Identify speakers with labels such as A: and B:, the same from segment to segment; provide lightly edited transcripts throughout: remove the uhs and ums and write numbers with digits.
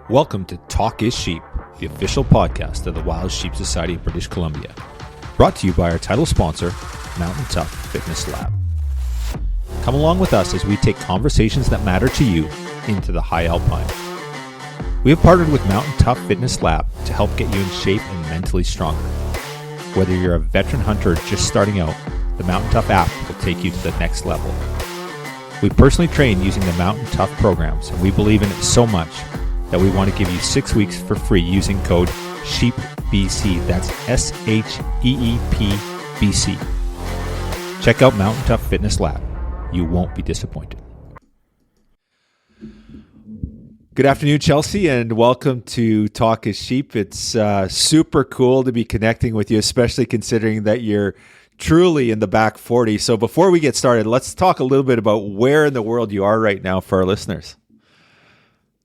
A: Welcome to Talk is Sheep, the official podcast of the Wild Sheep Society of British Columbia. Brought to you by our title sponsor, Mountain Tough Fitness Lab. Come along with us as we take conversations that matter to you into the high alpine. We have partnered with Mountain Tough Fitness Lab to help get you in shape and mentally stronger. Whether you're a veteran hunter or just starting out, the Mountain Tough app will take you to the next level. We personally train using the Mountain Tough programs, and we believe in it so much that we want to give you 6 weeks for free using code SHEEPBC. That's SHEEPBC. Check out Mountain Tough Fitness Lab. You won't be disappointed. Good afternoon, Chelsea, and welcome to Talk is Sheep. It's super cool to be connecting with you, especially considering that you're truly in the back 40. So before we get started, let's talk a little bit about where in the world you are right now for our listeners.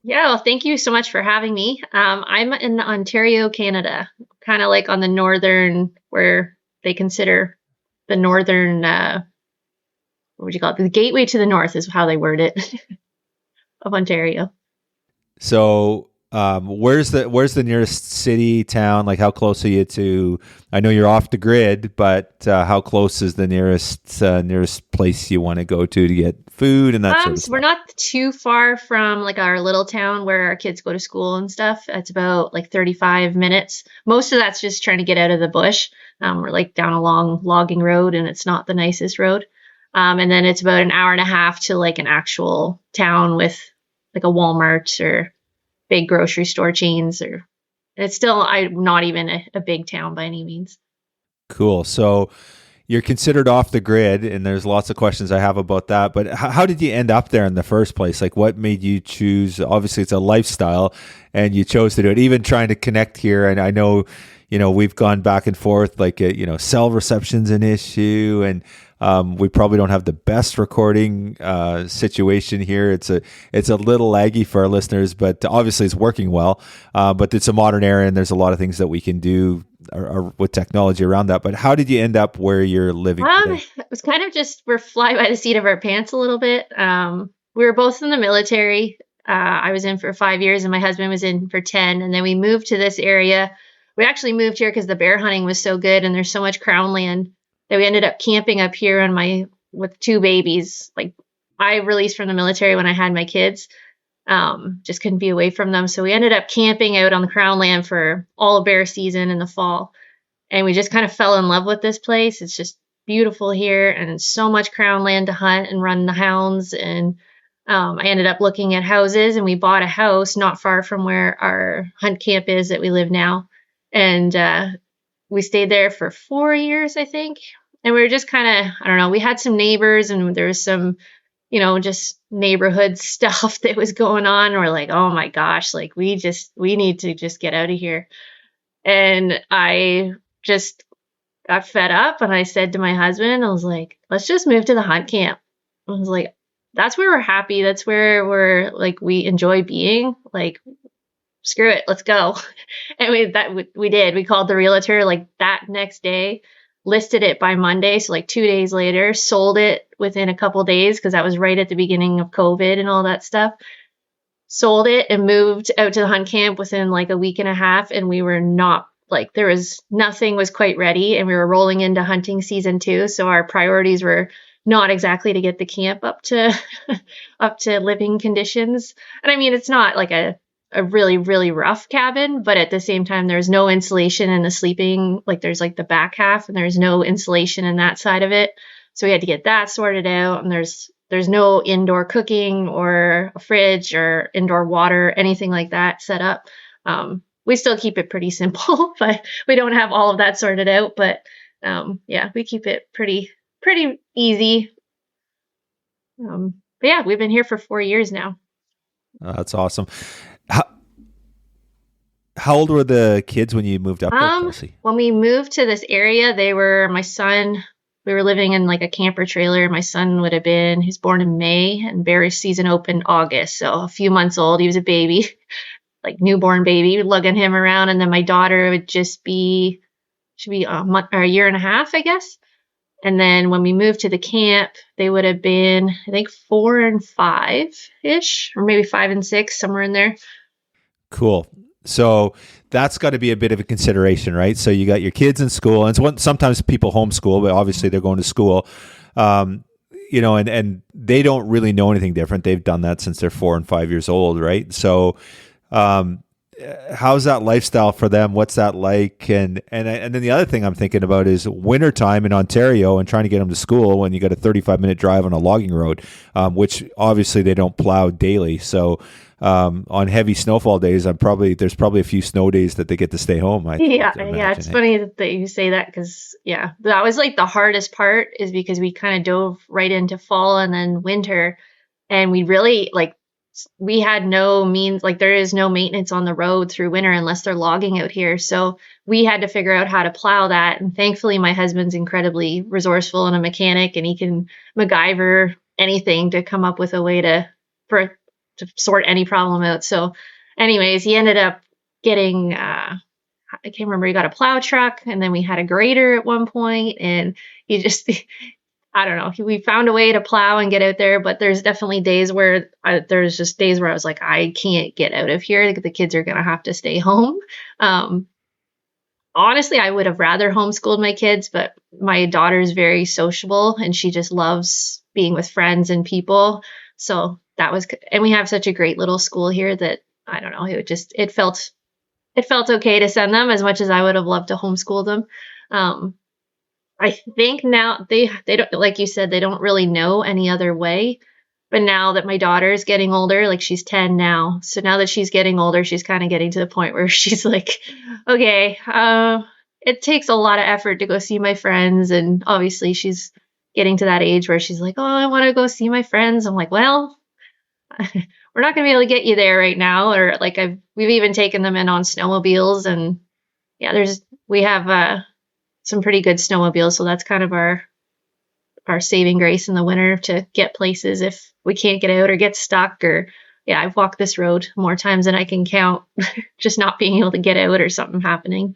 B: Yeah, well, thank you so much for having me. I'm in Ontario, Canada, kind of like on the northern, where they consider the northern, what would you call it? The gateway to the north is how they word it, of Ontario.
A: So where's the nearest city, town? Like, how close are you to, I know you're off the grid, but how close is the nearest place you want to go to get food and that sort of stuff?
B: We're not too far from like our little town where our kids go to school and stuff. It's about like 35 minutes. Most of that's just trying to get out of the bush. We're like down a long logging road and it's not the nicest road. And then it's about an hour and a half to like an actual town with like a Walmart or big grocery store chains, or it's still not even a big town by any means.
A: Cool. So you're considered off the grid, and there's lots of questions I have about that. But how did you end up there in the first place? Like, what made you choose? Obviously, it's a lifestyle, and you chose to do it. Even trying to connect here, and I know, we've gone back and forth. Like, cell reception's an issue, and we probably don't have the best recording situation here. It's a little laggy for our listeners, but obviously it's working well. But it's a modern era, and there's a lot of things that we can do with technology around that. But how did you end up where you're living today?
B: It was kind of just, we're fly by the seat of our pants a little bit. We were both in the military. I was in for 5 years and my husband was in for 10. And then we moved to this area. We actually moved here because the bear hunting was so good and there's so much crown land that we ended up camping up here with 2 babies. Like, I released from the military when I had my kids. Just couldn't be away from them. So we ended up camping out on the crown land for all of bear season in the fall. And we just kind of fell in love with this place. It's just beautiful here and so much crown land to hunt and run the hounds. And I ended up looking at houses, and we bought a house not far from where our hunt camp is that we live now. And we stayed there for 4 years, I think. And we were just kind of, I don't know, we had some neighbors and there was some, just neighborhood stuff that was going on. We're like, oh my gosh, like we need to just get out of here. And I just got fed up and I said to my husband, I was like, let's just move to the hunt camp. I was like, that's where we're happy. That's where we're like, we enjoy being. Like, screw it, let's go. And we did. We called the realtor like that next day, listed it by Monday. So like 2 days later, sold it within a couple days because that was right at the beginning of COVID and all that stuff. Sold it and moved out to the hunt camp within like a week and a half. And we were not like, nothing was quite ready. And we were rolling into hunting season 2. So our priorities were not exactly to get the camp up to living conditions. And I mean, it's not like a really, really rough cabin, but at the same time, there's no insulation in the sleeping. Like, there's like the back half and there's no insulation in that side of it. So we had to get that sorted out. And there's no indoor cooking or a fridge or indoor water, anything like that set up. We still keep it pretty simple, but we don't have all of that sorted out. But we keep it pretty easy. But yeah, we've been here for 4 years now.
A: That's awesome. How old were the kids when you moved up there, Chelsea?
B: When we moved to this area, we were living in like a camper trailer. My son would have been, he's born in May and bear season opened August. So a few months old. He was a baby, like newborn baby, lugging him around. And then my daughter would should be a month or a year and a half, I guess. And then when we moved to the camp, they would have been, I think, 4 and 5-ish, or maybe 5 and 6, somewhere in there.
A: Cool. So that's got to be a bit of a consideration, right? So you got your kids in school, and sometimes people homeschool, but obviously they're going to school. And they don't really know anything different. They've done that since they're 4 and 5 years old, right? So, how's that lifestyle for them? What's that like? And then the other thing I'm thinking about is wintertime in Ontario and trying to get them to school when you got a 35-minute drive on a logging road, which obviously they don't plow daily. So, on heavy snowfall days, there's probably a few snow days that they get to stay home.
B: It's funny that you say that because that was like the hardest part is because we kind of dove right into fall and then winter, and we really we had no means, there is no maintenance on the road through winter unless they're logging out here. So we had to figure out how to plow that, and thankfully my husband's incredibly resourceful and a mechanic, and he can MacGyver anything to come up with a way to sort any problem out. So anyways, he ended up getting, I can't remember, he got a plow truck, and then we had a grader at one point, and I don't know, we found a way to plow and get out there, but there's definitely days where I was like, I can't get out of here. The kids are going to have to stay home. Honestly, I would have rather homeschooled my kids, but my daughter's very sociable and she just loves being with friends and people. So and we have such a great little school here that I don't know, it felt okay to send them as much as I would have loved to homeschool them. I think now they don't, like you said, they don't really know any other way. But now that my daughter is getting older, she's 10 now. So now that she's getting older, she's kind of getting to the point where she's like, okay, it takes a lot of effort to go see my friends. And obviously she's getting to that age where she's like, oh, I want to go see my friends. I'm like, well, we're not going to be able to get you there right now. Or we've even taken them in on snowmobiles, and we have some pretty good snowmobiles. So that's kind of our saving grace in the winter to get places if we can't get out or get stuck. Or I've walked this road more times than I can count, just not being able to get out or something happening.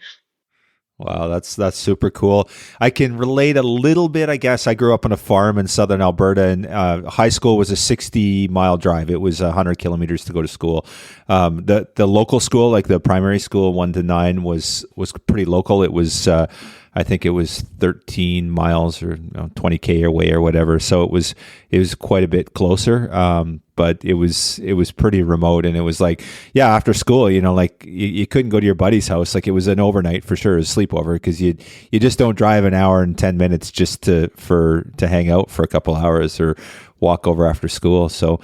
A: Wow, that's super cool. I can relate a little bit, I guess. I grew up on a farm in southern Alberta, and high school was a 60-mile drive. It was 100 kilometers to go to school. The local school, like the primary school, 1 to 9, was pretty local. It was I think it was 13 miles or 20K away or whatever. So it was quite a bit closer. But it was pretty remote, and it was after school, you couldn't go to your buddy's house. It was an overnight for sure, a sleepover, because you just don't drive an hour and 10 minutes just to hang out for a couple hours or walk over after school. So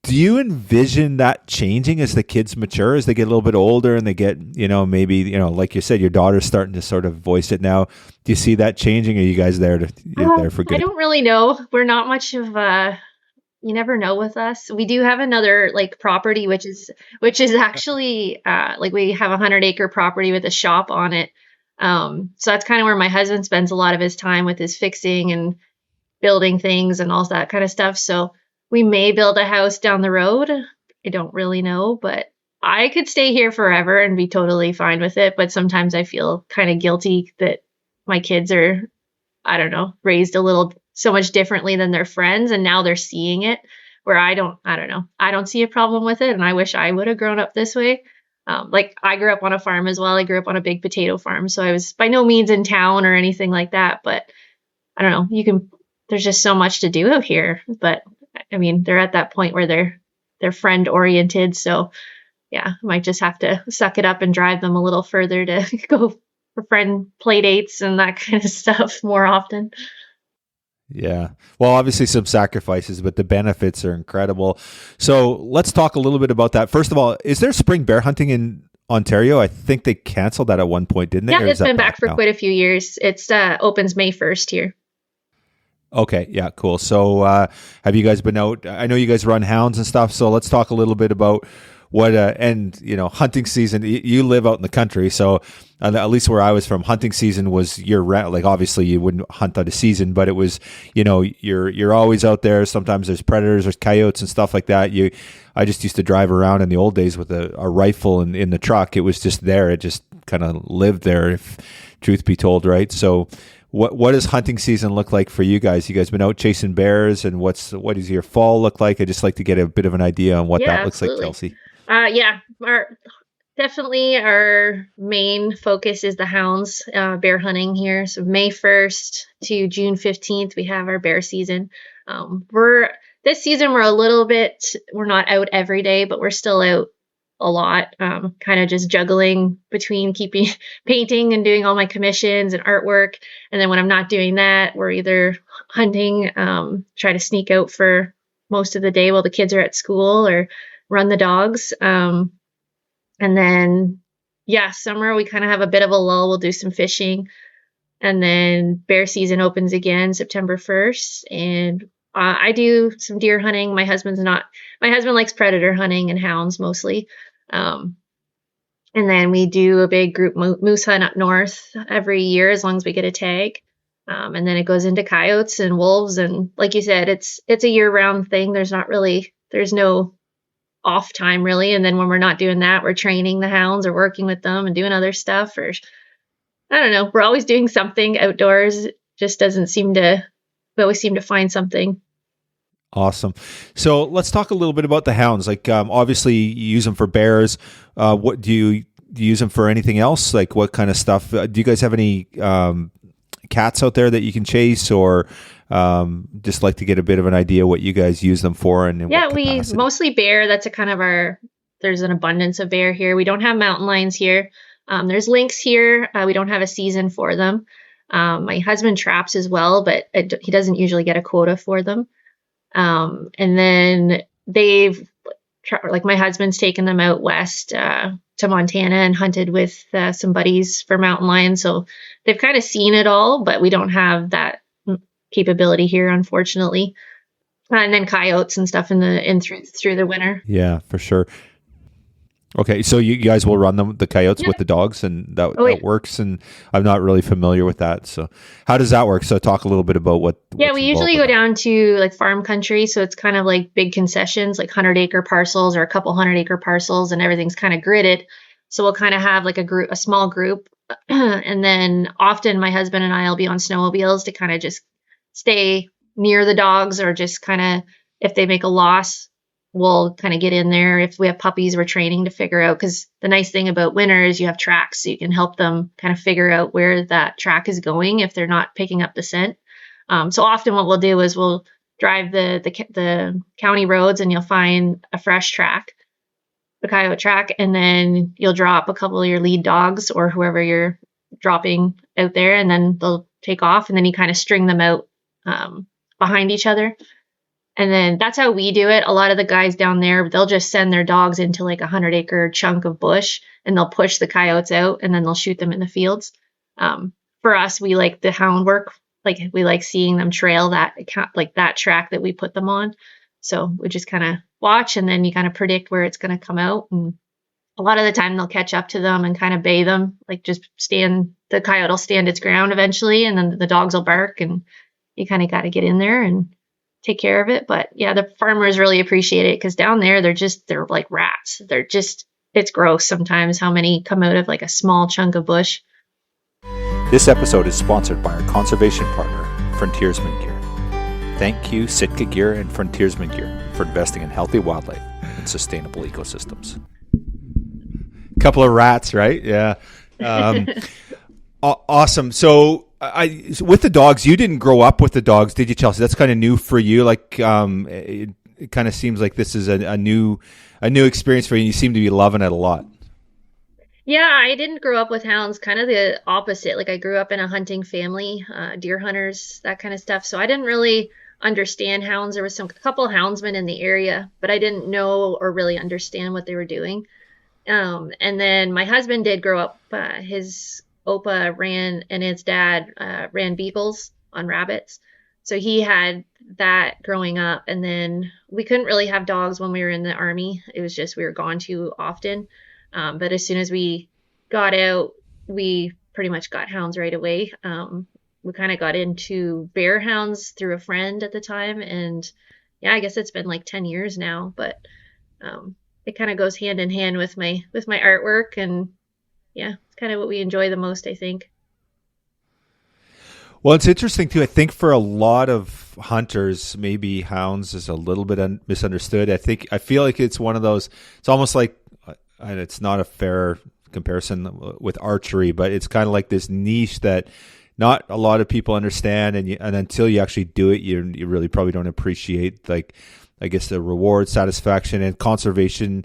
A: do you envision that changing as the kids mature, as they get a little bit older and they get, maybe, like you said, your daughter's starting to sort of voice it now. Do you see that changing? Or are you guys there for good?
B: I don't really know. We're not much of you never know with us. We do have another property, which is actually we have a 100-acre property with a shop on it. So that's kind of where my husband spends a lot of his time with his fixing and building things and all that kind of stuff. So we may build a house down the road. I don't really know, but I could stay here forever and be totally fine with it. But sometimes I feel kind of guilty that my kids are, I don't know, raised so much differently than their friends. And now they're seeing it where I don't know. I don't see a problem with it. And I wish I would have grown up this way. I grew up on a farm as well. I grew up on a big potato farm. So I was by no means in town or anything like that. But I don't know, there's just so much to do out here. But I mean, they're at that point where they're friend oriented. So I might just have to suck it up and drive them a little further to go for friend play dates and that kind of stuff more often.
A: Yeah. Well, obviously some sacrifices, but the benefits are incredible. So let's talk a little bit about that. First of all, is there spring bear hunting in Ontario? I think they canceled that at one point, didn't they?
B: Yeah, it's been back for quite a few years. It's opens May 1st here.
A: Okay. Yeah, cool. So have you guys been out? I know you guys run hounds and stuff. So let's talk a little bit about what, hunting season. You live out in the country. So at least where I was from, hunting season was year round. Obviously you wouldn't hunt out of season, but it was, you're always out there. Sometimes there's predators, there's coyotes and stuff like that. I just used to drive around in the old days with a rifle in the truck. It was just there. It just kind of lived there, if truth be told, right? So what does hunting season look like for you guys? You guys been out chasing bears, and what does your fall look like? I just like to get a bit of an idea on what that looks like, Chelsea.
B: Yeah, definitely our main focus is the hounds, bear hunting here. So May 1st to June 15th, we have our bear season. This season we're not out every day, but we're still out a lot. Kind of just juggling between keeping painting and doing all my commissions and artwork. And then when I'm not doing that, we're either hunting, try to sneak out for most of the day while the kids are at school, or run the dogs. And then, yeah, summer, we kind of have a bit of a lull. We'll do some fishing. And then bear season opens again September 1st. And I do some deer hunting. My husband likes predator hunting and hounds mostly. Um, and then we do a big group moose hunt up north every year as long as we get a tag. And then it goes into coyotes and wolves. And like you said, it's a year round thing. There's no off time really. And then when we're not doing that, we're training the hounds or working with them and doing other stuff, or I don't know. We're always doing something outdoors. It just doesn't seem to, we always seem to find something.
A: Awesome. So let's talk a little bit about the hounds. Like, obviously you use them for bears. What do you use them for anything else? Like what kind of stuff? Do you guys have any cats out there that you can chase, or just like to get a bit of an idea what you guys use them for? And
B: yeah, we mostly bear. That's there's an abundance of bear here. We don't have mountain lions here. There's lynx here. We don't have a season for them. My husband traps as well, but he doesn't usually get a quota for them. And then like my husband's taken them out west to Montana and hunted with some buddies for mountain lions. So they've kind of seen it all, but we don't have that capability here, unfortunately. And then coyotes and stuff through the winter.
A: Yeah, for sure. Okay, so you guys will run the coyotes with the dogs, and that works. And I'm not really familiar with that. So how does that work? So talk a little bit about what.
B: Yeah, we usually go down to like farm country. So it's kind of like big concessions, like 100-acre parcels or a couple 100-acre parcels, and everything's kind of gridded. So we'll kind of have like a small group. And then often my husband and I will be on snowmobiles to kind of just stay near the dogs, or just kind of, if they make a loss, we'll kind of get in there. If we have puppies, we're training to figure out, because the nice thing about winter is you have tracks, so you can help them kind of figure out where that track is going if they're not picking up the scent. So often what we'll do is we'll drive the county roads, and you'll find a fresh track, the coyote track, and then you'll drop a couple of your lead dogs or whoever you're dropping out there, and then they'll take off, and then you kind of string them out behind each other. And then that's how we do it. A lot of the guys down there, they'll just send their dogs into like a 100-acre chunk of bush, and they'll push the coyotes out, and then they'll shoot them in the fields. For us, we like the hound work. Like we like seeing them trail that track that we put them on. So we just kind of watch, and then you kind of predict where it's going to come out. And a lot of the time they'll catch up to them and kind of bay them, like just the coyote will stand its ground eventually, and then the dogs will bark, and you kind of got to get in there and take care of it. But yeah, the farmers really appreciate it, because down there they're like rats. It's gross sometimes how many come out of like a small chunk of bush.
A: This episode is sponsored by our conservation partner, Frontiersman Gear. Thank you, Sitka Gear and Frontiersman Gear, for investing in healthy wildlife and sustainable ecosystems. Couple of rats, right? Yeah. Awesome. So with the dogs, you didn't grow up with the dogs, did you, Chelsea? That's kind of new for you. Like, it kind of seems like this is a new experience for you. You seem to be loving it a lot.
B: Yeah, I didn't grow up with hounds. Kind of the opposite. Like I grew up in a hunting family, deer hunters, that kind of stuff. So I didn't really understand hounds. There was a couple houndsmen in the area, but I didn't know or really understand what they were doing. And then my husband did grow up. His Opa ran, and his dad ran beagles on rabbits. So he had that growing up. And then we couldn't really have dogs when we were in the Army. It was just we were gone too often. But as soon as we got out, we pretty much got hounds right away. We kind of got into bear hounds through a friend at the time. And yeah, I guess it's been like 10 years now, but it kind of goes hand in hand with my artwork. And yeah, it's kind of what we enjoy the most, I think.
A: Well, it's interesting too. I think for a lot of hunters, maybe hounds is a little bit misunderstood. I feel like it's one of those. It's almost like, and it's not a fair comparison with archery, but it's kind of like this niche that not a lot of people understand, and until you actually do it, you really probably don't appreciate, like, I guess, the reward, satisfaction, and conservation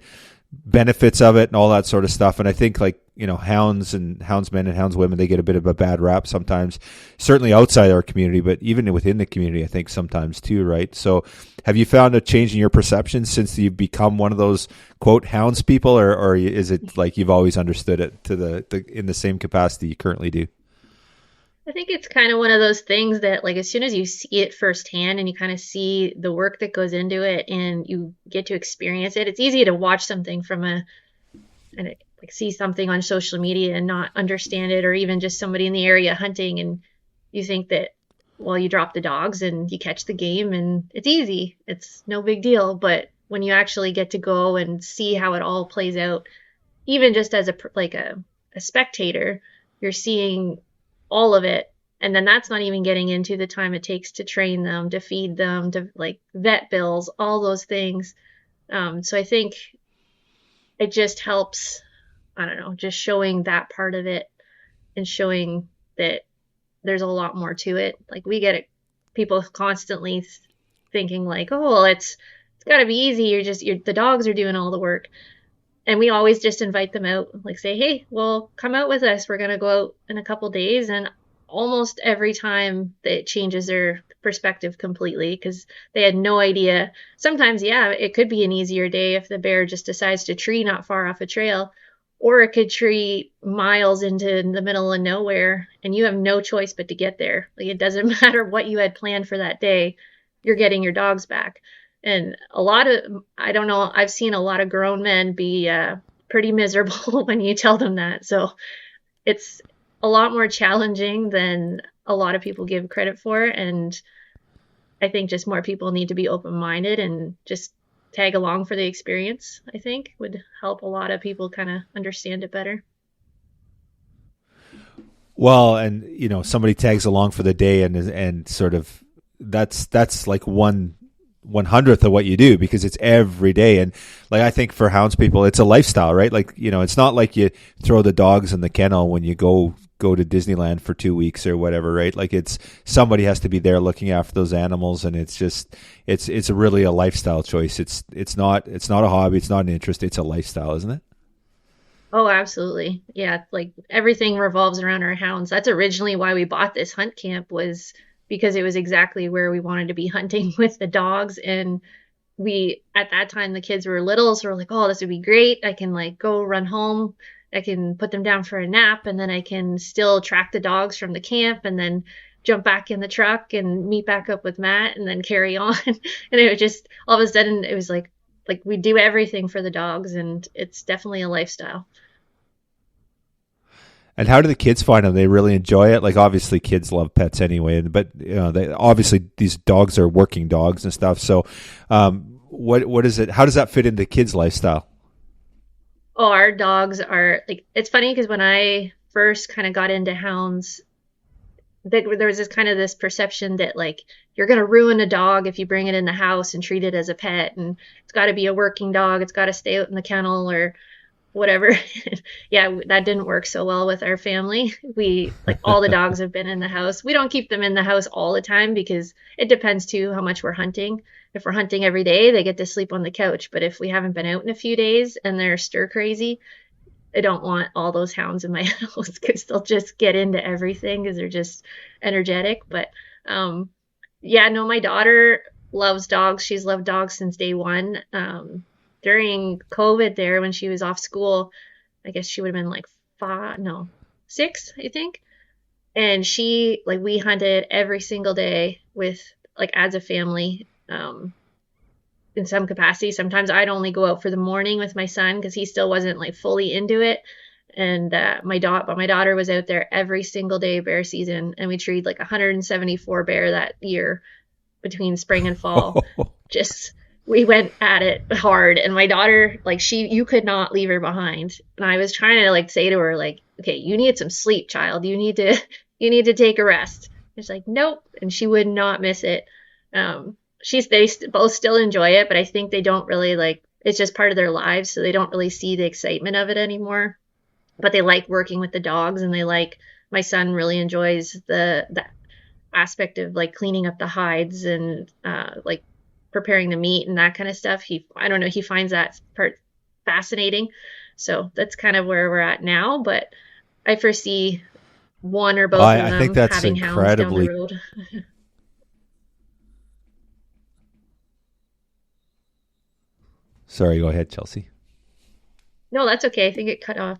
A: benefits of it and all that sort of stuff. And I think, like, hounds and houndsmen and houndswomen, they get a bit of a bad rap sometimes, certainly outside our community, but even within the community, I think sometimes too, right? So have you found a change in your perception since you've become one of those, quote, hounds people, or is it like you've always understood it to the in the same capacity you currently do?
B: I think it's kind of one of those things that, like, as soon as you see it firsthand and you kind of see the work that goes into it and you get to experience it, it's easy to watch something from and like see something on social media and not understand it, or even just somebody in the area hunting, and you think that, well, you drop the dogs and you catch the game and it's easy, it's no big deal. But when you actually get to go and see how it all plays out, even just as a spectator, you're seeing all of it. And then that's not even getting into the time it takes to train them, to feed them, to, like, vet bills, all those things. So I think it just helps, I don't know, just showing that part of it and showing that there's a lot more to it. Like, we get it, people constantly thinking like, oh, well, it's got to be easy. The dogs are doing all the work. And we always just invite them out, like, say, hey, well, come out with us. We're going to go out in a couple days. And almost every time it changes their perspective completely, because they had no idea. Sometimes, yeah, it could be an easier day if the bear just decides to tree not far off a trail, or it could tree miles into the middle of nowhere and you have no choice but to get there. Like, it doesn't matter what you had planned for that day, you're getting your dogs back. And I don't know, I've seen a lot of grown men be pretty miserable when you tell them that. So it's a lot more challenging than a lot of people give credit for. And I think just more people need to be open-minded and just tag along for the experience, I think would help a lot of people kind of understand it better.
A: Well, and somebody tags along for the day, and sort of that's like 1/100th of what you do, because it's every day. And, like, I think for hounds people, it's a lifestyle, right? Like, it's not like you throw the dogs in the kennel when you go to Disneyland for 2 weeks or whatever, right? Like, it's somebody has to be there looking after those animals, and it's just it's really a lifestyle choice. It's not a hobby, it's not an interest, it's a lifestyle, isn't it?
B: Oh, absolutely. Yeah, like, everything revolves around our hounds. That's originally why we bought this hunt camp, was because it was exactly where we wanted to be hunting with the dogs. And at that time, the kids were little, so we're like, oh, this would be great. I can, like, go run home. I can put them down for a nap, and then I can still track the dogs from the camp and then jump back in the truck and meet back up with Matt and then carry on. And it was just, all of a sudden, it was like we do everything for the dogs, and it's definitely a lifestyle.
A: And how do the kids find them? They really enjoy it. Like, obviously kids love pets anyway, but obviously these dogs are working dogs and stuff. So, what is it? How does that fit into kids' lifestyle?
B: Oh, our dogs are, like, it's funny because when I first kind of got into hounds, there was this perception that, like, you're going to ruin a dog if you bring it in the house and treat it as a pet, and it's got to be a working dog. It's got to stay out in the kennel or whatever. Yeah, that didn't work so well with our family. All the dogs have been in the house. We don't keep them in the house all the time because it depends too how much we're hunting. If we're hunting every day, they get to sleep on the couch. But if we haven't been out in a few days and they're stir crazy, I don't want all those hounds in my house because they'll just get into everything because they're just energetic. But yeah, no, my daughter loves dogs. She's loved dogs since day one. During COVID there, when she was off school, I guess she would have been like 6, I think. And we hunted every single day with, like, as a family, in some capacity. Sometimes I'd only go out for the morning with my son because he still wasn't, like, fully into it. And my daughter was out there every single day bear season, and we treed like 174 bear that year between spring and fall. We went at it hard, and my daughter, like, you could not leave her behind. And I was trying to, like, say to her, like, okay, you need some sleep, child. You need to take a rest. It's like, nope. And she would not miss it. They both still enjoy it, but I think they don't really like, it's just part of their lives. So they don't really see the excitement of it anymore, but they like working with the dogs, and my son really enjoys the aspect of like cleaning up the hides and like preparing the meat and that kind of stuff. I don't know, he finds that part fascinating. So that's kind of where we're at now, but I foresee one or both of
A: I think
B: them
A: that's
B: having hounds down the
A: incredibly.
B: road.
A: Sorry, go ahead, Chelsea.
B: No, that's okay. I think it cut off.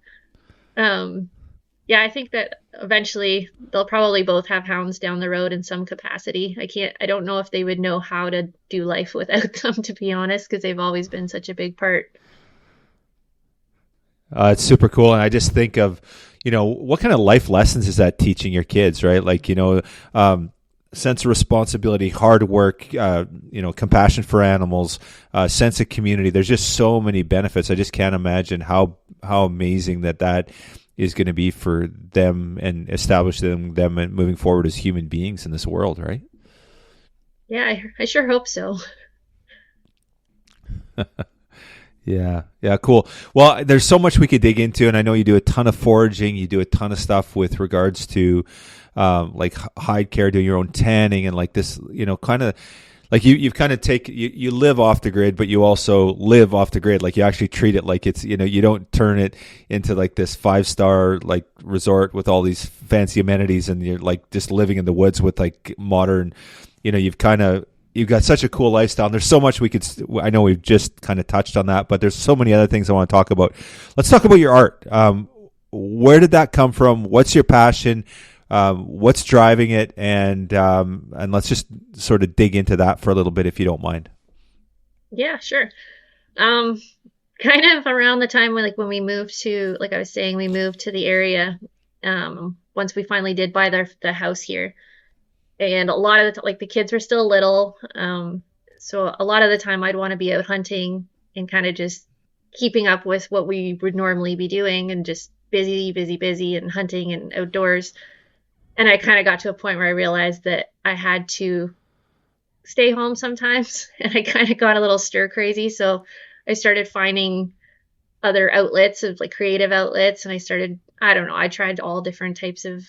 B: Um, yeah, I think that eventually they'll probably both have hounds down the road in some capacity. I don't know if they would know how to do life without them, to be honest, because they've always been such a big part.
A: It's super cool. And I just think of, what kind of life lessons is that teaching your kids, right? Like, sense of responsibility, hard work, compassion for animals, sense of community. There's just so many benefits. I just can't imagine how amazing that is going to be for them and establish them and moving forward as human beings in this world, right?
B: Yeah, I sure hope so.
A: Yeah, cool. Well, there's so much we could dig into, and I know you do a ton of foraging. You do a ton of stuff with regards to like hide care, doing your own tanning, and like this, kind of like you've kind of you live off the grid, but you also live off the grid. Like you actually treat it like it's, you don't turn it into like this 5-star like resort with all these fancy amenities, and you're like just living in the woods with like modern, you've got such a cool lifestyle. And there's so much I know we've just kind of touched on that, but there's so many other things I want to talk about. Let's talk about your art. Where did that come from? What's your passion? What's driving it? And let's just sort of dig into that for a little bit, if you don't mind.
B: Yeah, sure. Kind of around the time when we moved to, like I was saying, we moved to the area, once we finally did buy the house here. And a lot of the kids were still little. So a lot of the time I'd want to be out hunting and kind of just keeping up with what we would normally be doing, and just busy and hunting and outdoors. And I kind of got to a point where I realized that I had to stay home sometimes, and I kind of got a little stir crazy. So I started finding other outlets of like creative outlets, and I tried all different types of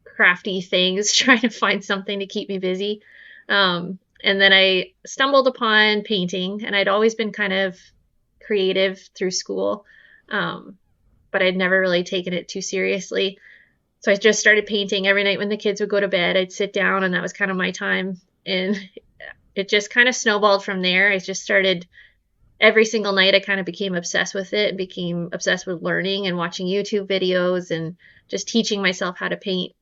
B: crafty things, trying to find something to keep me busy. And then I stumbled upon painting, and I'd always been kind of creative through school, but I'd never really taken it too seriously. So I just started painting every night when the kids would go to bed. I'd sit down, and that was kind of my time. And it just kind of snowballed from there. I just started every single night. I kind of became obsessed with it and became obsessed with learning and watching YouTube videos and just teaching myself how to paint.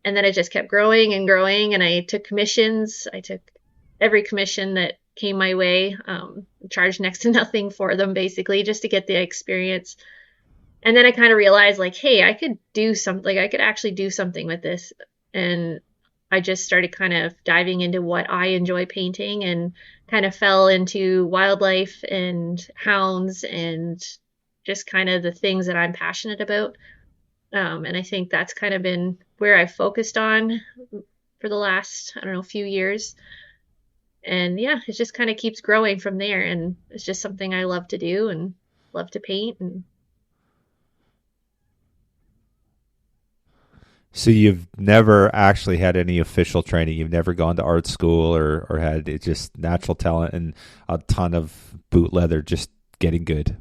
B: And then it just kept growing and growing, and I took commissions. I took every commission that came my way, charged next to nothing for them, basically, just to get the experience. And then I kind of realized, like, hey, I could do something, like I could actually do something with this. And I just started kind of diving into what I enjoy painting, and kind of fell into wildlife and hounds and just kind of the things that I'm passionate about. And I think that's kind of been where I've focused on for the last, few years. And yeah, it just kind of keeps growing from there. And it's just something I love to do and love to paint. And
A: So you've never actually had any official training. You've never gone to art school or had it, just natural talent and a ton of boot leather, just getting good.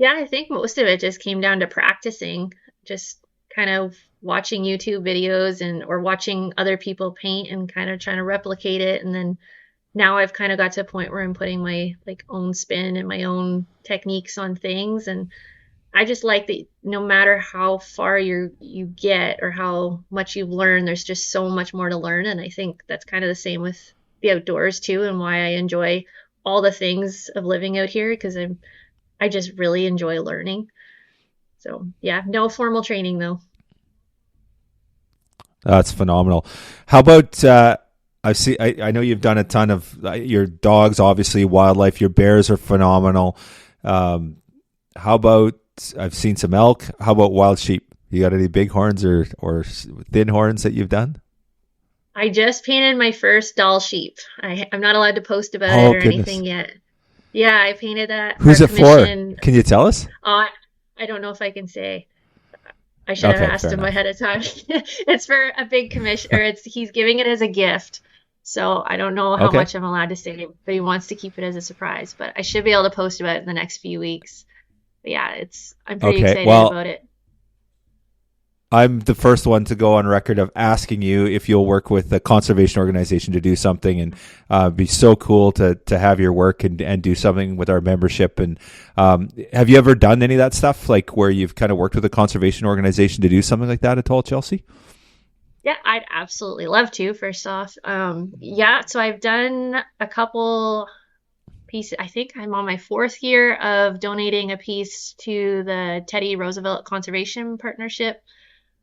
B: yeah, I think most of it just came down to practicing, just kind of watching YouTube videos or watching other people paint and kind of trying to replicate it. And then now I've kind of got to a point where I'm putting my own spin and my own techniques on things. And I just like that no matter how far you get or how much you've learned, there's just so much more to learn. And I think that's kind of the same with the outdoors too, and why I enjoy all the things of living out here, because I just really enjoy learning. So yeah, no formal training though.
A: That's phenomenal. How about I know you've done a ton of your dogs, obviously wildlife. Your bears are phenomenal. How about I've seen some elk. How about wild sheep? You got any big horns or thin horns that you've done?
B: I just painted my first doll sheep. I'm not allowed to post about
A: Oh
B: it or
A: goodness.
B: anything yet. Yeah, I painted that for
A: Who's it for?
B: commission.
A: Can you tell us?
B: I don't know if I can say. I should have
A: Okay,
B: asked
A: fair
B: him
A: enough.
B: ahead of time. It's for a big commission, or he's giving it as a gift. So I don't know how
A: Okay.
B: much I'm allowed to say, but he wants to keep it as a surprise. But I should be able to post about it in the next few weeks. But yeah, I'm pretty
A: Okay.
B: excited
A: Well,
B: about it.
A: I'm the first one to go on record of asking you if you'll work with a conservation organization to do something, and be so cool to have your work and do something with our membership. And have you ever done any of that stuff, like where you've kind of worked with a conservation organization to do something like that at all, Chelsea?
B: Yeah, I'd absolutely love to, first off. Yeah, so I've done a couple pieces. I think I'm on my fourth year of donating a piece to the Teddy Roosevelt Conservation Partnership.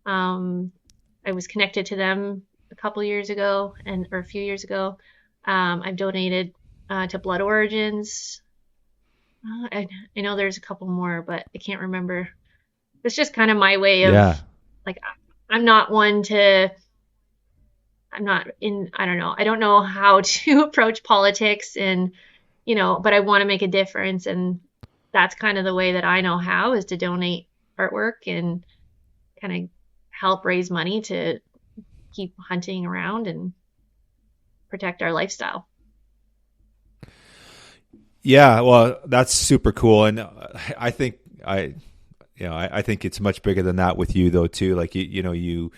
B: I was connected to them a couple years ago or a few years ago. I've donated to Blood Origins. I know there's a couple more, but I can't remember. It's just kind of my way of
A: Yeah.
B: like, I'm not one to, I'm not in, I don't know. I don't know how to approach politics and, but I want to make a difference. And that's kind of the way that I know how, is to donate artwork and kind of help raise money to keep hunting around and protect our lifestyle.
A: Yeah, well, that's super cool, and I think I think it's much bigger than that with you though too. Like you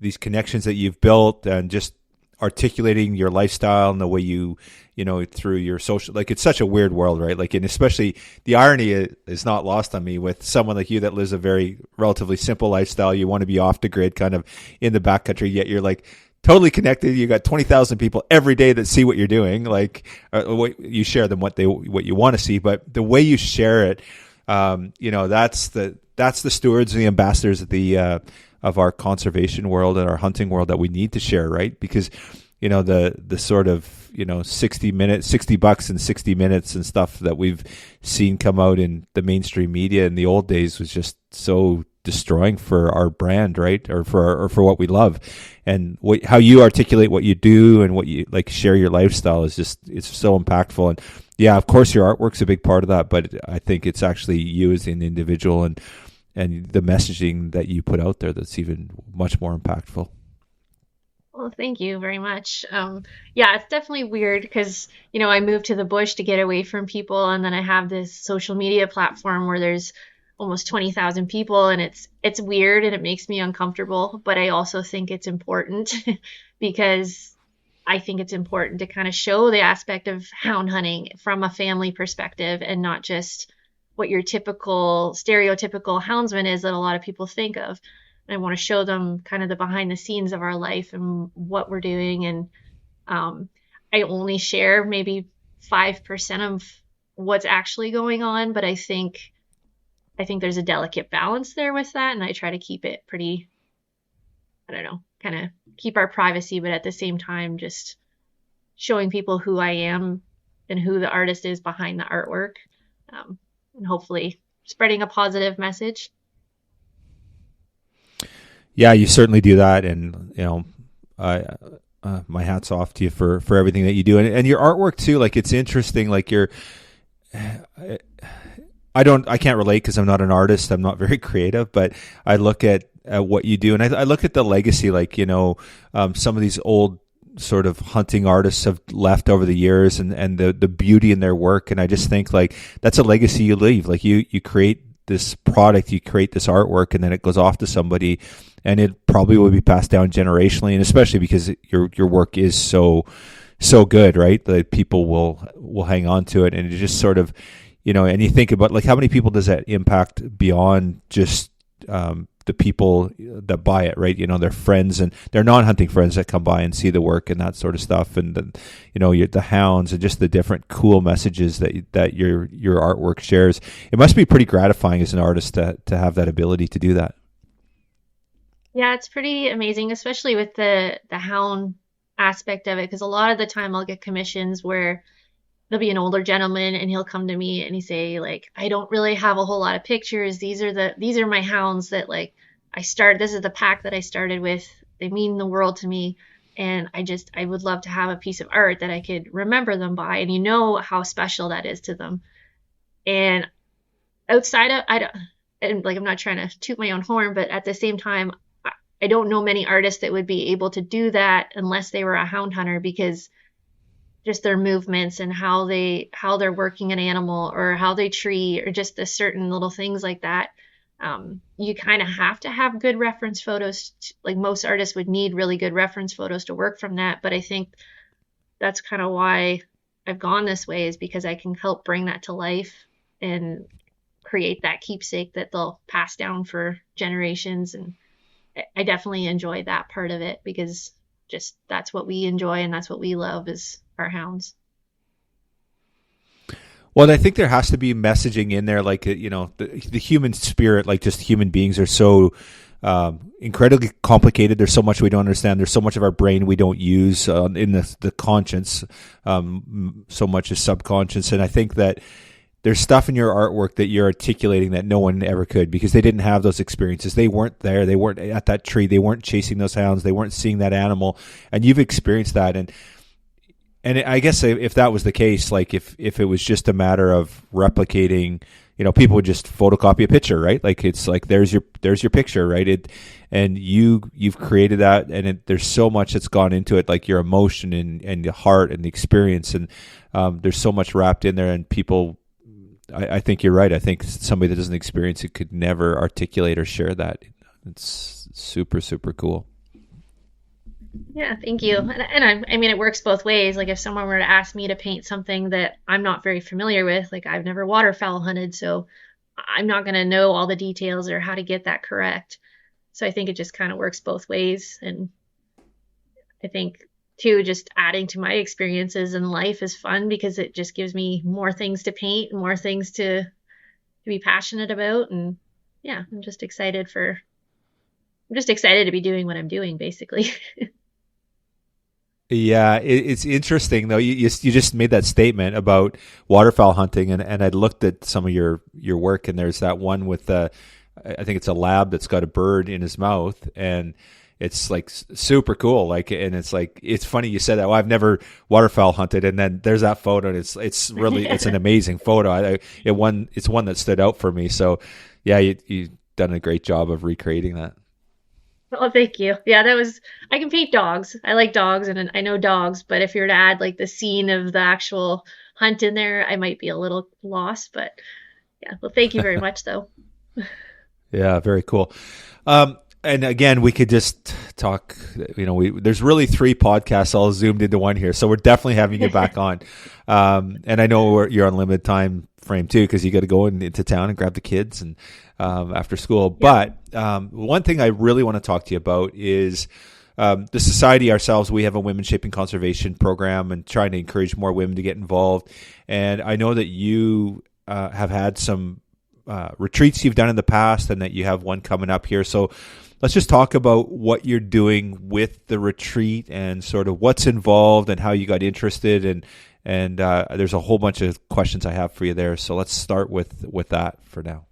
A: these connections that you've built, and just articulating your lifestyle and the way you through your social, like it's such a weird world, right? Like, and especially the irony is not lost on me with someone like you that lives a very relatively simple lifestyle. You want to be off the grid, kind of in the backcountry, yet you're like totally connected. You got 20,000 people every day that see what you're doing. Like, what you share them what you want to see, but the way you share it, that's the stewards and the ambassadors of our conservation world and our hunting world that we need to share, right? Because the sort of 60 bucks and 60 minutes and stuff that we've seen come out in the mainstream media in the old days was just so destroying for our brand, right? Or for what we love. And how you articulate what you do and what you like share your lifestyle is just, it's so impactful. And yeah, of course your artwork's a big part of that, but I think it's actually you as an individual and the messaging that you put out there that's even much more impactful.
B: Well, thank you very much. Yeah, it's definitely weird because, I moved to the bush to get away from people, and then I have this social media platform where there's almost 20,000 people, and it's weird and it makes me uncomfortable, but I also think it's important because I think it's important to kind of show the aspect of hound hunting from a family perspective and not just what your typical stereotypical houndsman is that a lot of people think of. And I want to show them kind of the behind the scenes of our life and what we're doing. And I only share maybe 5% of what's actually going on, but I think there's a delicate balance there with that, and I try to keep it pretty, I don't know, kind of keep our privacy, but at the same time just showing people who I am and who the artist is behind the artwork, and hopefully spreading a positive message.
A: Yeah, you certainly do that, and I my hat's off to you for everything that you do, and your artwork too. Like, it's interesting. Like, I can't relate because I'm not an artist. I'm not very creative, but I look at what you do, and I look at the legacy. Like, some of these old sort of hunting artists have left over the years, and the beauty in their work, and I just think like that's a legacy you leave. Like, you create this product, you create this artwork, and then it goes off to somebody, and it probably will be passed down generationally, and especially because your work is so good, right? That people will hang on to it, and it just sort of, and you think about like how many people does that impact beyond just the people that buy it, right? Their friends and their non-hunting friends that come by and see the work and that sort of stuff, and then the hounds and just the different cool messages that your artwork shares. It must be pretty gratifying as an artist to have that ability to do that.
B: Yeah, it's pretty amazing, especially with the hound aspect of it, because a lot of the time I'll get commissions where there'll be an older gentleman and he'll come to me and he say like, I don't really have a whole lot of pictures. These are my hounds that like this is the pack that I started with. They mean the world to me. And I would love to have a piece of art that I could remember them by. And you know how special that is to them. And outside of, I don't, and like, I'm not trying to toot my own horn, but at the same time, I don't know many artists that would be able to do that unless they were a hound hunter, because just their movements and how they're working an animal or how they treat or just the certain little things like that. You kind of have to have good reference photos. Like most artists would need really good reference photos to work from that. But I think that's kind of why I've gone this way, is because I can help bring that to life and create that keepsake that they'll pass down for generations. And I definitely enjoy that part of it, because just that's what we enjoy and that's what we love is our hounds.
A: Well, I think there has to be messaging in there, like, the human spirit, like just human beings are so incredibly complicated. There's so much we don't understand. There's so much of our brain we don't use in the conscience. So much is subconscious. And I think that there's stuff in your artwork that you're articulating that no one ever could, because they didn't have those experiences. They weren't there. They weren't at that tree. They weren't chasing those hounds. They weren't seeing that animal. And you've experienced that. And I guess if that was the case, like if it was just a matter of replicating, people would just photocopy a picture, right? Like it's like there's your picture, right? And you've created that, and there's so much that's gone into it, like your emotion and the heart and the experience, and there's so much wrapped in there. And people, I think you're right. I think somebody that doesn't experience it could never articulate or share that. It's super, super cool.
B: Yeah, thank you. And I mean, it works both ways. Like if someone were to ask me to paint something that I'm not very familiar with, like I've never waterfowl hunted, so I'm not going to know all the details or how to get that correct. So I think it just kind of works both ways. And I think too, just adding to my experiences in life is fun, because it just gives me more things to paint and more things to be passionate about. And yeah, I'm just excited to be doing what I'm doing, basically.
A: Yeah, it's interesting though. You just made that statement about waterfowl hunting, and I looked at some of your work, and there's that one with I think it's a lab that's got a bird in his mouth, and it's like super cool. Like, and it's like, it's funny you said that. Well, I've never waterfowl hunted, and then there's that photo, and it's really it's an amazing photo. It's one that stood out for me. So yeah, you've done a great job of recreating that.
B: Oh, thank you. Yeah, I can paint dogs. I like dogs and I know dogs, but if you were to add like the scene of the actual hunt in there, I might be a little lost, but yeah. Well, thank you very much though.
A: Yeah, very cool. And again, we could just talk, there's really 3 podcasts all zoomed into one here. So we're definitely having you back on. And I know you're on limited time frame too, because you got to go into town and grab the kids and after school. Yeah. But one thing I really want to talk to you about is the society ourselves. We have a women shaping conservation program and trying to encourage more women to get involved. And I know that you have had some retreats you've done in the past, and that you have one coming up here. So let's just talk about what you're doing with the retreat and sort of what's involved and how you got interested. And there's a whole bunch of questions I have for you there. So let's start with that for now.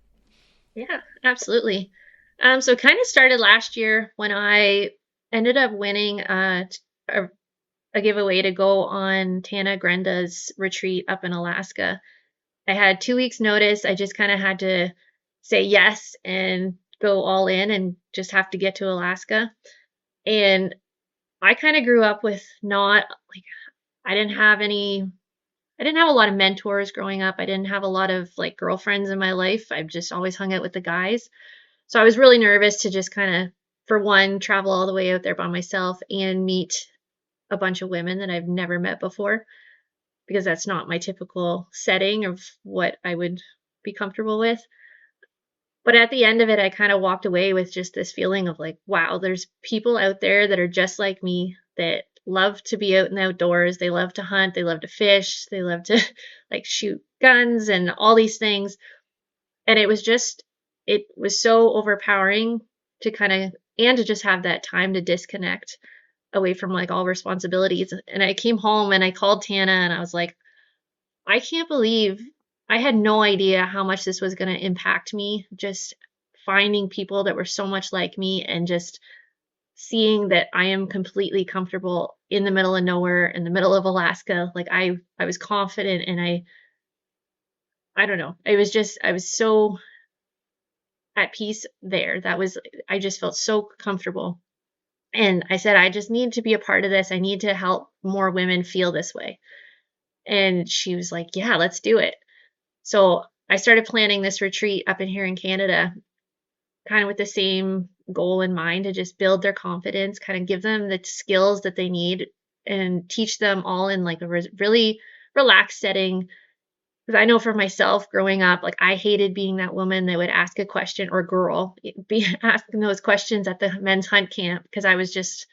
B: Yeah, absolutely. So it kind of started last year when I ended up winning a giveaway to go on Tana Grenda's retreat up in Alaska. I had 2 weeks notice. I just kind of had to say yes and go all in and just have to get to Alaska. And I kind of grew up with not like, I didn't have a lot of mentors growing up. I didn't have a lot of like girlfriends in my life. I've just always hung out with the guys. So I was really nervous to just kind of, for one, travel all the way out there by myself and meet a bunch of women that I've never met before, because that's not my typical setting of what I would be comfortable with. But at the end of it, I kind of walked away with just this feeling of like, wow, there's people out there that are just like me, that love to be out in the outdoors. They love to hunt. They love to fish. They love to like shoot guns and all these things. And it was so overpowering to to just have that time to disconnect away from like all responsibilities. And I came home and I called Tana and I was like, I can't believe, I had no idea how much this was going to impact me just finding people that were so much like me and just seeing that I am completely comfortable in the middle of nowhere, in the middle of Alaska. Like I was confident, and I don't know. It was just, I was so at peace there. I just felt so comfortable. And I said, I just need to be a part of this. I need to help more women feel this way. And she was like, yeah, let's do it. So I started planning this retreat up in here in Canada, kind of with the same goal in mind, to just build their confidence, kind of give them the skills that they need, and teach them all in like a really relaxed setting. Because I know for myself growing up, like I hated being that woman that would ask a question, or girl, be asking those questions at the men's hunt camp, because I was just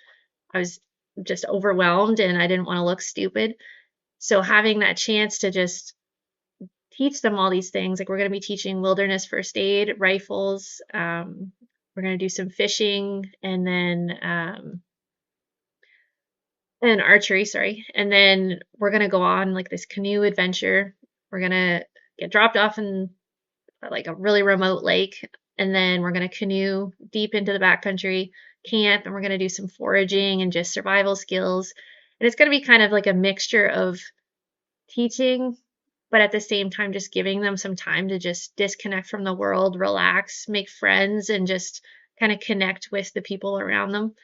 B: overwhelmed and I didn't want to look stupid. So having that chance to just teach them all these things, like we're going to be teaching wilderness first aid, rifles, we're going to do some fishing, and then and archery, sorry. And then we're going to go on like this canoe adventure. We're going to get dropped off in like a really remote lake, and then we're going to canoe deep into the backcountry, camp, and we're going to do some foraging and just survival skills. And it's going to be kind of like a mixture of teaching, but at the same time just giving them some time to just disconnect from the world, relax, make friends, and just kind of connect with the people around them.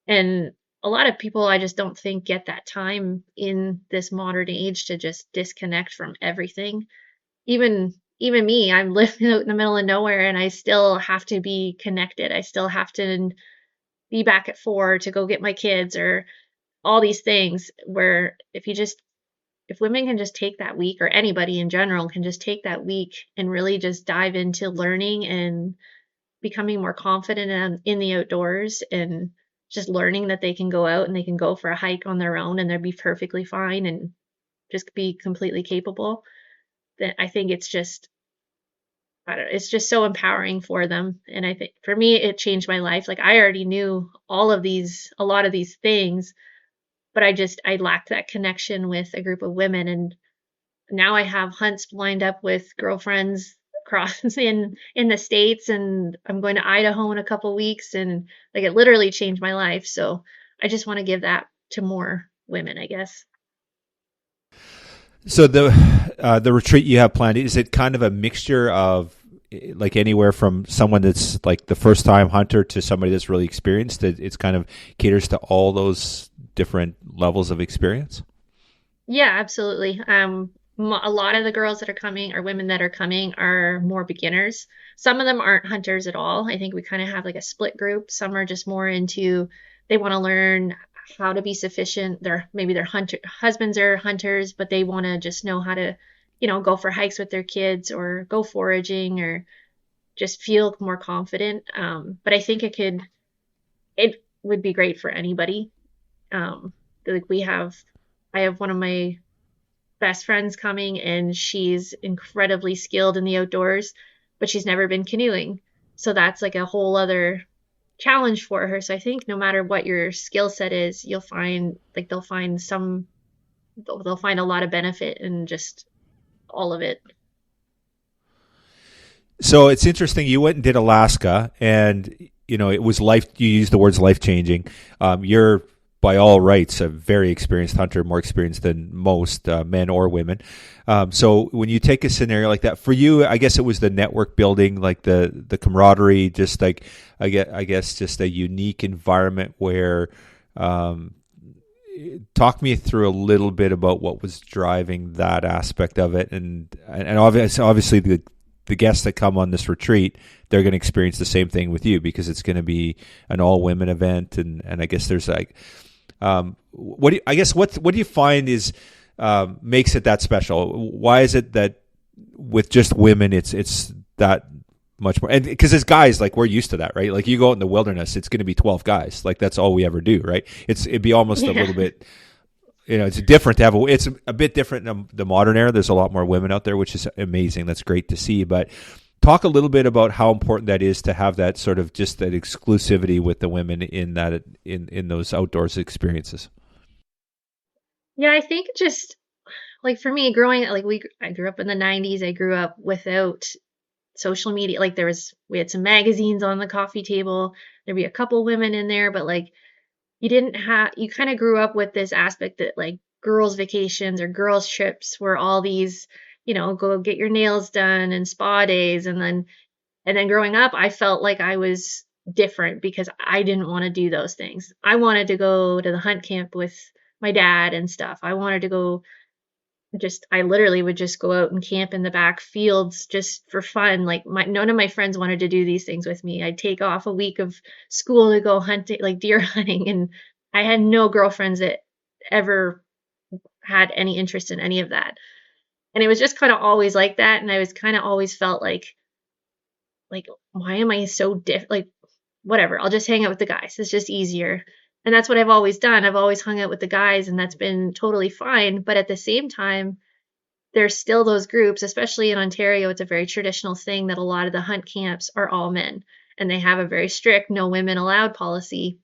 B: And a lot of people, I just don't think, get that time in this modern age to just disconnect from everything. Even me, I'm living out in the middle of nowhere and I still have to be connected. I still have to be back at 4 to go get my kids, or all these things, where if women can just take that week, or anybody in general can just take that week and really just dive into learning and becoming more confident in the outdoors, and just learning that they can go out and they can go for a hike on their own and they'll be perfectly fine and just be completely capable, then I think it's just, I don't know, it's just so empowering for them. And I think for me, it changed my life. Like I already knew a lot of these things, but I lacked that connection with a group of women. And now I have hunts lined up with girlfriends across in the States, and I'm going to Idaho in a couple weeks, and like it literally changed my life. So I just want to give that to more women, I guess.
A: So the retreat you have planned, is it kind of a mixture of like anywhere from someone that's like the first time hunter to somebody that's really experienced? It's kind of caters to all those different levels of experience?
B: Yeah, absolutely. A lot of the girls that are coming, or women that are coming, are more beginners. Some of them aren't hunters at all. I think we kind of have like a split group. Some are just more into, they want to learn how to be sufficient. Maybe their husbands are hunters, but they want to just know how to, go for hikes with their kids, or go foraging, or just feel more confident. But I think it would be great for anybody. Like I have one of my best friends coming, and she's incredibly skilled in the outdoors, but she's never been canoeing. So that's like a whole other challenge for her. So I think no matter what your skill set is, you'll find like they'll find a lot of benefit in just all of it.
A: So it's interesting. You went and did Alaska, and it was life. You used the words life changing. You're by all rights a very experienced hunter, more experienced than most men or women. So when you take a scenario like that, for you, I guess it was the network building, like the camaraderie, just like I guess just a unique environment where. Talk me through a little bit about what was driving that aspect of it, and obviously the guests that come on this retreat, they're going to experience the same thing with you, because it's going to be an all women event, and I guess there's like, what do you find is makes it that special? Why is it that with just women, it's that much more? And because as guys, like we're used to that, right? Like you go out in the wilderness, it's going to be 12 guys. Like that's all we ever do, right? It'd be almost a little bit, it's different to have it's a bit different in the modern era. There's a lot more women out there, which is amazing. That's great to see. But talk a little bit about how important that is to have that sort of just that exclusivity with the women in that, in those outdoors experiences.
B: Yeah, I think just like for me growing, I grew up in the 90s. I grew up without social media. Like we had some magazines on the coffee table. There'd be a couple women in there, but like you kind of grew up with this aspect that like girls' vacations or girls' trips were all these, go get your nails done and spa days. And then growing up, I felt like I was different because I didn't want to do those things. I wanted to go to the hunt camp with my dad and stuff. I wanted to go I literally would just go out and camp in the back fields just for fun. Like none of my friends wanted to do these things with me. I'd take off a week of school to go hunting, like deer hunting. And I had no girlfriends that ever had any interest in any of that. And it was just kind of always like that. And I was kind of always felt like, why am I so different? Like, whatever, I'll just hang out with the guys. It's just easier. And that's what I've always done. I've always hung out with the guys, and that's been totally fine. But at the same time, there's still those groups, especially in Ontario. It's a very traditional thing that a lot of the hunt camps are all men, and they have a very strict no women allowed policy.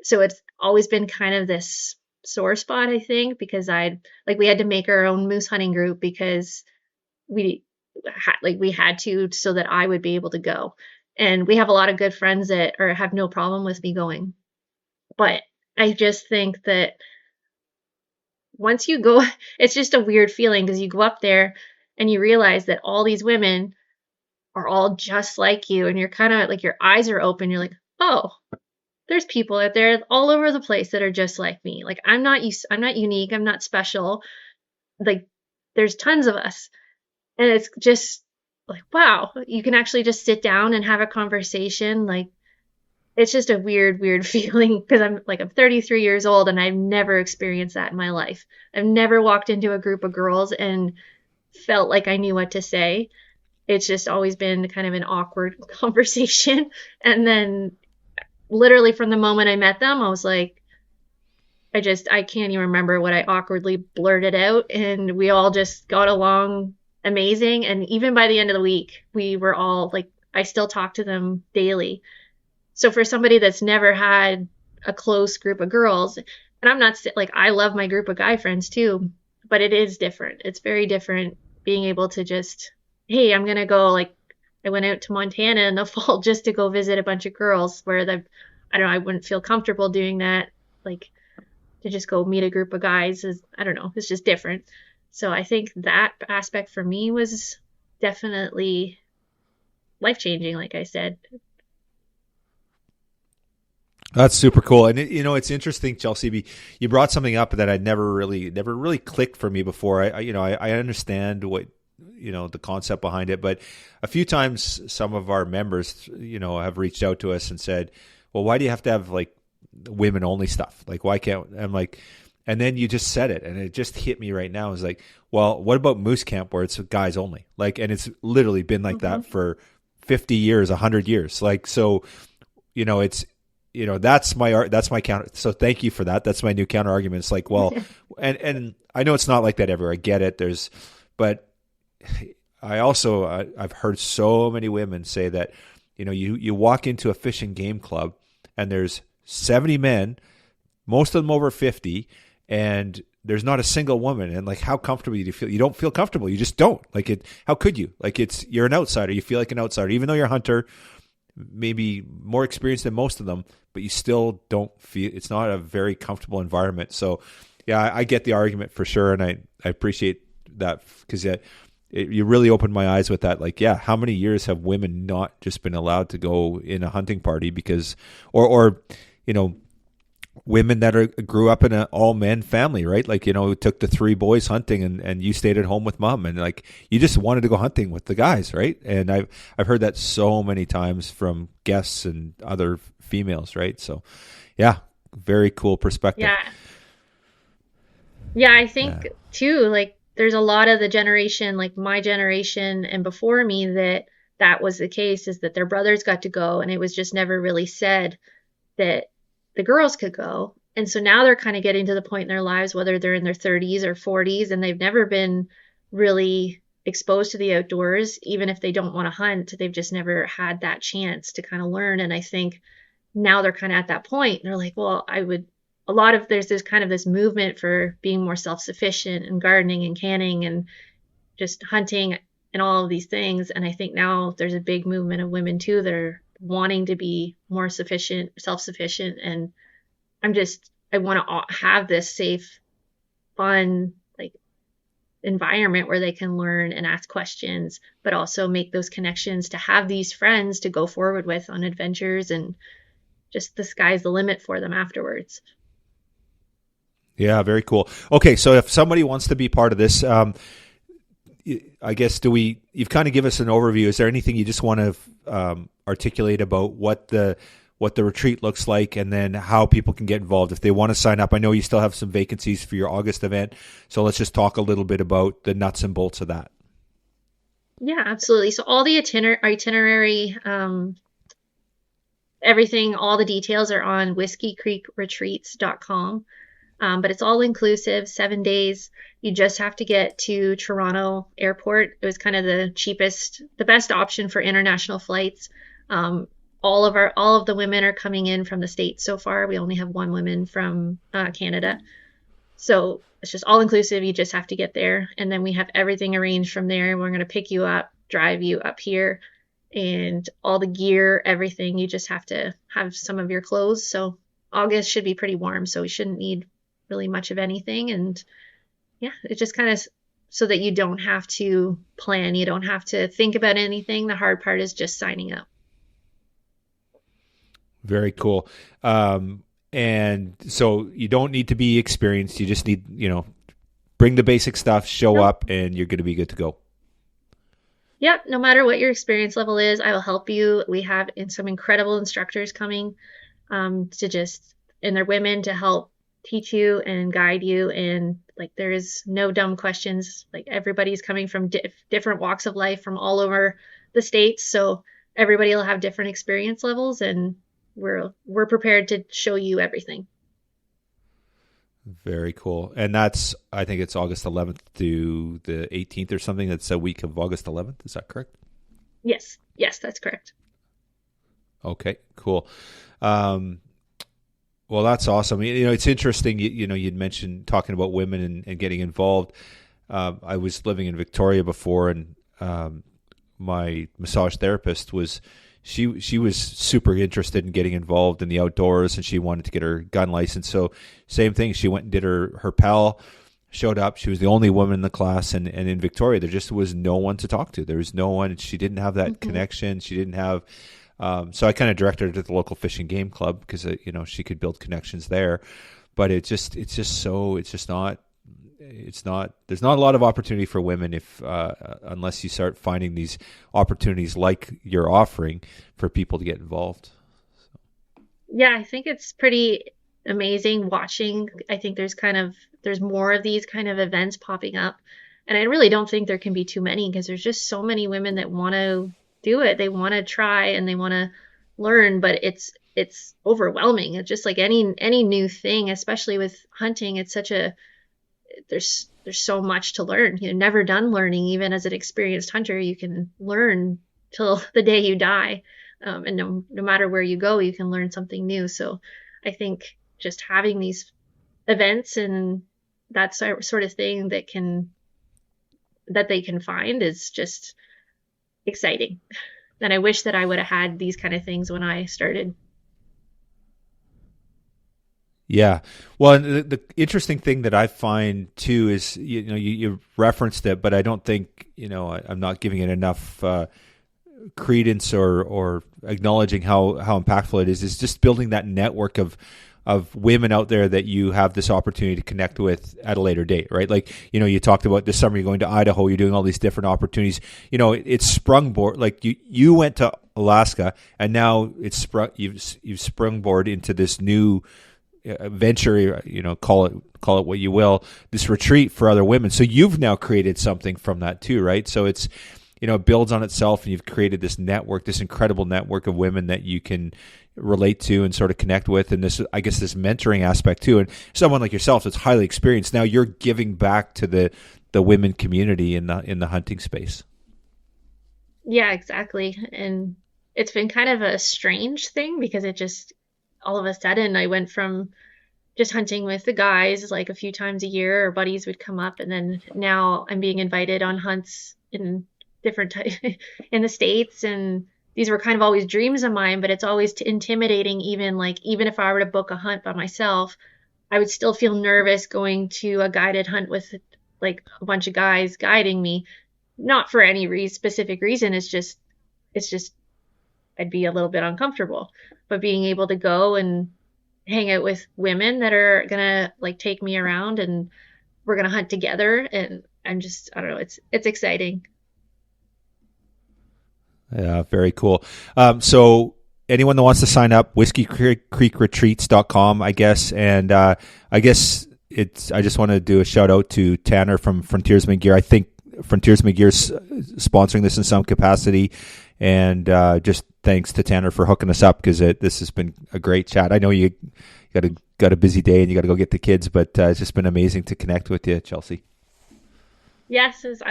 B: So it's always been kind of this sore spot, I think, because we had to make our own moose hunting group because we had to so that I would be able to go. And we have a lot of good friends that have no problem with me going. But I just think that once you go, it's just a weird feeling because you go up there and you realize that all these women are all just like you. And you're kind of like, your eyes are open. You're like, oh, there's people out there all over the place that are just like me. Like, I'm not unique. I'm not special. Like, there's tons of us. And it's just like, wow, you can actually just sit down and have a conversation. Like, it's just a weird, weird feeling because I'm 33 years old and I've never experienced that in my life. I've never walked into a group of girls and felt like I knew what to say. It's just always been kind of an awkward conversation. And then literally from the moment I met them, I was like, I can't even remember what I awkwardly blurted out. And we all just got along amazing. And even by the end of the week, we were all like, I still talk to them daily. So for somebody that's never had a close group of girls, and I'm not like, I love my group of guy friends too, but it is different. It's very different being able to just, hey, I'm going to go, like, I went out to Montana in the fall just to go visit a bunch of girls where I don't know, I wouldn't feel comfortable doing that. Like, to just go meet a group of guys I don't know, it's just different. So I think that aspect for me was definitely life-changing, like I said.
A: That's super cool. And it's interesting, Chelsea, you brought something up that I'd never really clicked for me before. I understand what, the concept behind it, but a few times some of our members, have reached out to us and said, well, why do you have to have like women only stuff? Like, why can't, I'm like, and then you just said it and it just hit me right now. It's like, well, what about Moose Camp where it's guys only? Like, and it's literally been like that for 50 years, 100 years. Like, so, it's, that's my counter. So thank you for that. That's my new counter argument. It's like, well, and I know it's not like that ever. I get it. But I also, I've heard so many women say that, you walk into a fish and game club and there's 70 men, most of them over 50, and there's not a single woman. And like, how comfortable do you feel? You don't feel comfortable. You just don't. Like, how could you? Like, you're an outsider. You feel like an outsider, even though you're a hunter, maybe more experienced than most of them, but you still don't feel, it's not a very comfortable environment. So yeah, I get the argument for sure. And I appreciate that because you really opened my eyes with that. Like, yeah, how many years have women not just been allowed to go in a hunting party because, or women that grew up in an all men family, right? Like, took the 3 boys hunting and you stayed at home with mom and like, you just wanted to go hunting with the guys. Right. And I've heard that so many times from guests and other females. Right. So yeah, very cool perspective.
B: Yeah. I think too, like there's a lot of the generation, like my generation and before me that was the case, is that their brothers got to go. And it was just never really said that the girls could go. And so now they're kind of getting to the point in their lives, whether they're in their 30s or 40s, and they've never been really exposed to the outdoors. Even if they don't want to hunt, they've just never had that chance to kind of learn. And I think now they're kind of at that point. They're like, well, there's this kind of this movement for being more self-sufficient and gardening and canning and just hunting. and all of these things. And I think now there's a big movement of women too that are wanting to be more sufficient, self-sufficient. And I want to have this safe, fun, like environment where they can learn and ask questions, but also make those connections to have these friends to go forward with on adventures, and just the sky's the limit for them afterwards.
A: Yeah, very cool. Okay, so if somebody wants to be part of this, I guess you've kind of give us an overview. Is there anything you just want to articulate about what the retreat looks like, and then how people can get involved if they want to sign up? I know you still have some vacancies for your August event, so let's just talk a little bit about the nuts and bolts of that.
B: Yeah, absolutely. So all the itinerary, everything, all the details are on whiskeycreekretreats.com. But it's all inclusive, 7 days. You just have to get to Toronto Airport. It was kind of the best option for international flights. All of the women are coming in from the States so far. We only have one woman from Canada. So it's just all inclusive. You just have to get there. And then we have everything arranged from there. We're going to pick you up, drive you up here, and all the gear, everything. You just have to have some of your clothes. So August should be pretty warm, so we shouldn't need really much of anything. And yeah, it's just kind of so that you don't have to plan, you don't have to think about anything. The hard part is just signing up.
A: Very cool. And so you don't need to be experienced. You just need, bring the basic stuff, show up, and you're going to be good to go.
B: Yep. No matter what your experience level is, I will help you. We have some incredible instructors coming and they're women to help teach you and guide you. And like, there is no dumb questions. Like, everybody's coming from different walks of life from all over the States. So everybody will have different experience levels, and we're prepared to show you everything.
A: Very cool. And I think it's August 11th to the 18th or something. That's a week of August 11th. Is that correct?
B: Yes, that's correct.
A: Okay, cool. Well, that's awesome. It's interesting. You'd mentioned talking about women and getting involved. I was living in Victoria before, and my massage therapist she was super interested in getting involved in the outdoors, and she wanted to get her gun license. So same thing. She went and did her PAL, showed up. She was the only woman in the class, and in Victoria, there just was no one to talk to. There was no one. She didn't have that connection. She didn't have. So I kind of directed her to the local fishing game club because she could build connections there, but there's not a lot of opportunity for women unless you start finding these opportunities like you're offering for people to get involved.
B: Yeah, I think it's pretty amazing watching. I think there's more of these kind of events popping up, and I really don't think there can be too many, because there's just so many women that want to do it. They want to try and they want to learn, but it's overwhelming. It's just like any new thing, especially with hunting. It's there's so much to learn. You're never done learning. Even as an experienced hunter, you can learn till the day you die. And no matter where you go, you can learn something new. So I think just having these events and that sort of thing that they can find is just exciting. And I wish that I would have had these kind of things when I started.
A: Yeah. Well, and the interesting thing that I find too is, you referenced it, but I don't think, I'm not giving it enough credence or acknowledging how impactful it is just building that network of women out there that you have this opportunity to connect with at a later date, right? Like, you talked about this summer, you're going to Idaho, you're doing all these different opportunities. It's sprungboard, like you went to Alaska, and now you've sprungboard into this new venture, call it what you will, this retreat for other women. So you've now created something from that too, right? So it's, it builds on itself, and you've created this network, this incredible network of women that you can relate to and sort of connect with, and this mentoring aspect too. And someone like yourself that's highly experienced, now you're giving back to the women community in the hunting space.
B: Yeah, exactly. And it's been kind of a strange thing, because it just all of a sudden I went from just hunting with the guys like a few times a year, or buddies would come up, and then now I'm being invited on hunts in different in the States, and these were kind of always dreams of mine, but it's always intimidating. Even if I were to book a hunt by myself, I would still feel nervous going to a guided hunt with like a bunch of guys guiding me, not for any specific reason. It's just I'd be a little bit uncomfortable. But being able to go and hang out with women that are gonna like take me around, and we're gonna hunt together, and I don't know, it's exciting.
A: Yeah, very cool. So anyone that wants to sign up, whiskeycreekretreats.com, I guess. And I guess I just want to do a shout out to Tanner from Frontiersman Gear. I think Frontiersman Gear's sponsoring this in some capacity. And just thanks to Tanner for hooking us up, because this has been a great chat. I know you got a busy day and you got to go get the kids, but it's just been amazing to connect with you, Chelsea.
B: Yes, it's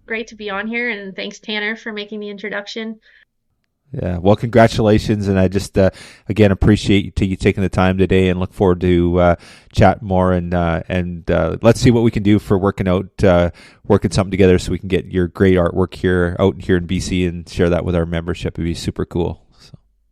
B: great to be on here, and thanks Tanner for making the introduction.
A: Yeah, well, congratulations, and I just again appreciate you taking the time today, and look forward to chat more, and let's see what we can do for working something together so we can get your great artwork out here in BC and share that with our membership. It'd be super cool.